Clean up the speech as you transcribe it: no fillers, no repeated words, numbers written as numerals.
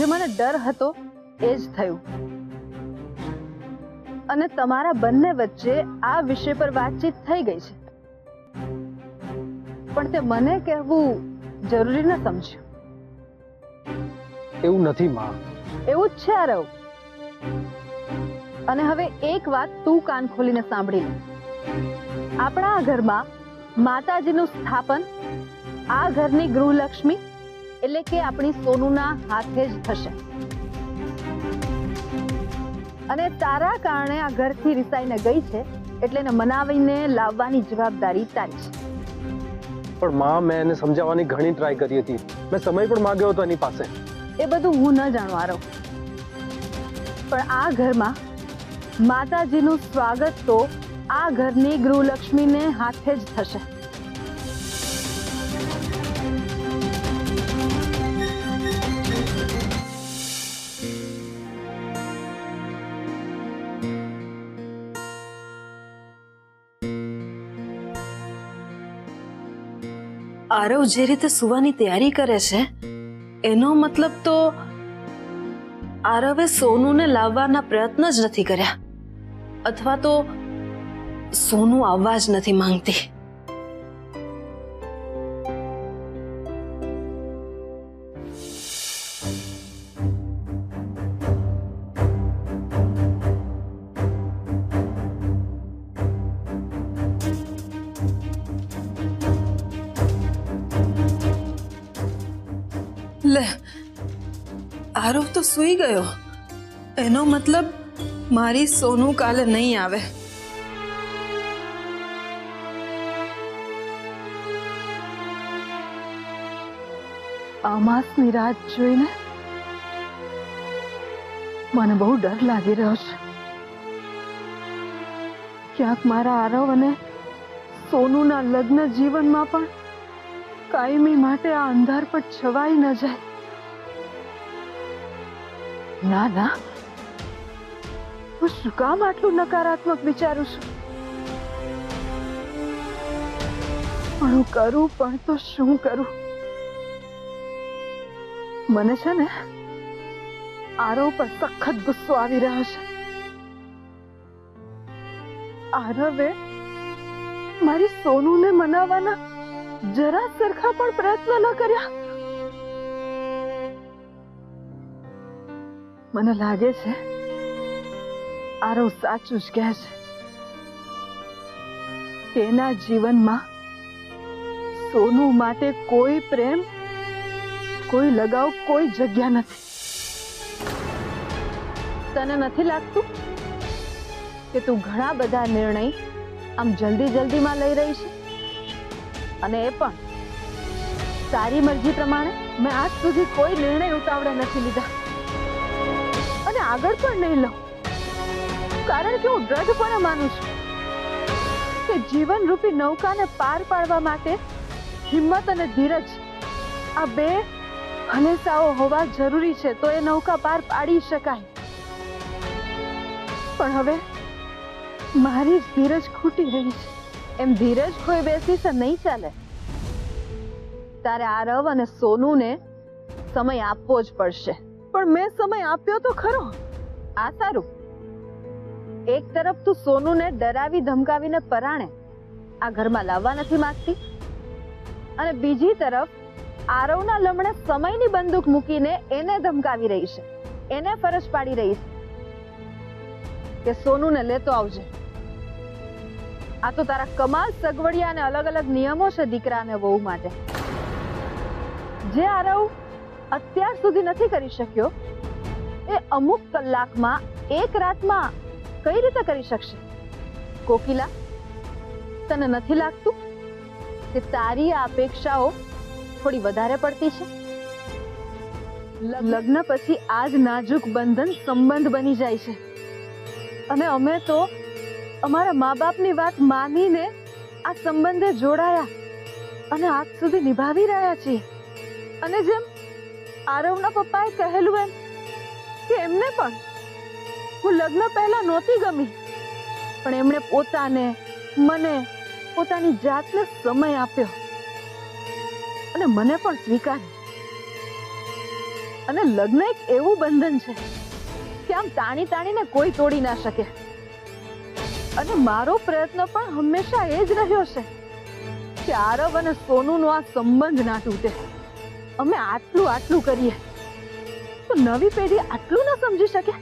જે મને ડર હતો એ જ થયું અને તમારા બંને વચ્ચે આ વિષય પર વાતચીત થઈ ગઈ છે, પણ તે મને કહેવું જરૂરી ન સમજ્યું. એવું નથી માં. એવું જ છે આરવ. અને હવે એક વાત તું કાન ખોલીને સાંભળી લે. આપણા આ ઘરમાં માતાજીનું સ્થાપન આ ઘરની ગૃહલક્ષ્મી એટલે કે આપણી સોનુના હાથે જ થશે. અને તારા કારણે આ ઘરથી રિસાઈને ગઈ છે એટલે એને મનાવીને લાવવાની જવાબદારી તારી છે. પણ માં, મેં એને સમજાવવાની ઘણી ટ્રાય કરી હતી. મેં સમય પણ માંગ્યો હતો એની પાસે. એ બધું હું ન જાણું આરવ, પણ આ ઘરમાં માતાજીનું સ્વાગત તો આ ઘરની ગૃહલક્ષ્મીને હાથે જ થશે. આરવ જે રીતે સુવાની તૈયારી કરે છે એનો મતલબ તો આરવે સોનુને લાવવાના પ્રયત્ન જ નથી કર્યા, અથવા તો સોનુ આવવા જ નથી માંગતી. લે, આરવ તો સૂઈ ગયો. એનો મતલબ મારી સોનુ કાલે નહીં આવે. અમાસની રાત જોઈને મને બહુ ડર લાગી રહ્યો છે. ક્યાંક મારા આરવ અને સોનુના લગ્ન જીવનમાં પણ કાયમી માટે આ અંધારપટ છવાઈ ન જાય. ના ના, હું શું કામ આટલું નકારાત્મક વિચારું છું? પણ હું કરું પણ તો શું કરું? મને છે ને આરવ પર સખત ગુસ્સો આવી રહ્યો છે. આરવે મારી સોનુને મનાવવાના જરા સરખા પણ પ્રયત્ન ન કર્યા. મને લાગે છે આરવ સાચું જ કહે છે. તેના જીવનમાં સોનુ માટે કોઈ પ્રેમ, કોઈ લગાવ, કોઈ જગ્યા નથી. તને નથી લાગતું કે તું ઘણા બધા નિર્ણય આમ જલ્દીમાં લઈ રહી છે? અને એ પણ તારી મરજી પ્રમાણે. મેં આજ સુધી કોઈ નિર્ણય ઉતાવળે નથી લીધા અને આગળ પણ નહીં લઉં, કારણ કે હું દ્રઢપણે માનું છું કે જીવન રૂપી નૌકાને પાર પાડવા માટે હિંમત અને ધીરજ આ બે હંમેશાઓ હોવા જરૂરી છે, તો એ નૌકા પાર પાડી શકાય. પણ હવે મારી જ ધીરજ ખૂટી રહી છે. એમ ધીરજ કોઈ બેસી છે નહીં ચાલે. તારે આરવ અને સોનુને સમય આપવો જ પડશે. પણ મેં સમય આપ્યો તો ખરો. આ સારું, એક તરફ તું સોનુને ડરાવી ધમકાવીને પરાણે આ ઘરમાં લાવવા નથી માંગતી અને બીજી તરફ આરવના લમણે સમયની બંદૂક મૂકીને એને ધમકાવી રહી છે, એને ફરજ પાડી રહી છે કે સોનુને લેતો આવજે. આ તો તારા કમાલ સગવડિયા અને અલગ અલગ નિયમો છે દીકરા અને વહુ માટે, જે આરવ અત્યાર સુધી નથી કરી શક્યો એ અમુક કલાકમાં, એક રાતમાં કઈ રીતે કરી શકશે? કોકિલા, તને નથી લાગતું કે તારી આ અપેક્ષાઓ થોડી વધારે પડતી છે? લગ્ન પછી આ જ નાજુક બંધન સંબંધ બની જાય છે અને અમે તો અમારા મા બાપની વાત માનીને આ સંબંધે જોડાયા અને આજ સુધી નિભાવી રહ્યા છીએ. અને જેમ આરવના પપ્પાએ કહેલું એમ કે એમને પણ હું લગ્ન પહેલા નહોતી ગમી, પણ એમણે પોતાને, મને, પોતાની જાતને સમય આપ્યો અને મને પણ સ્વીકારી. અને લગ્ન એક એવું બંધન છે કે આમ તાણી તાણીને કોઈ તોડી ના શકે. અને મારો પ્રયત્ન પણ હંમેશા એ જ રહ્યો છે કે આરવ અને સોનુનો આ સંબંધ ના તૂટે. અમે આટલું કરીએ તો નવી પેઢી આટલું ના સમજી શકે?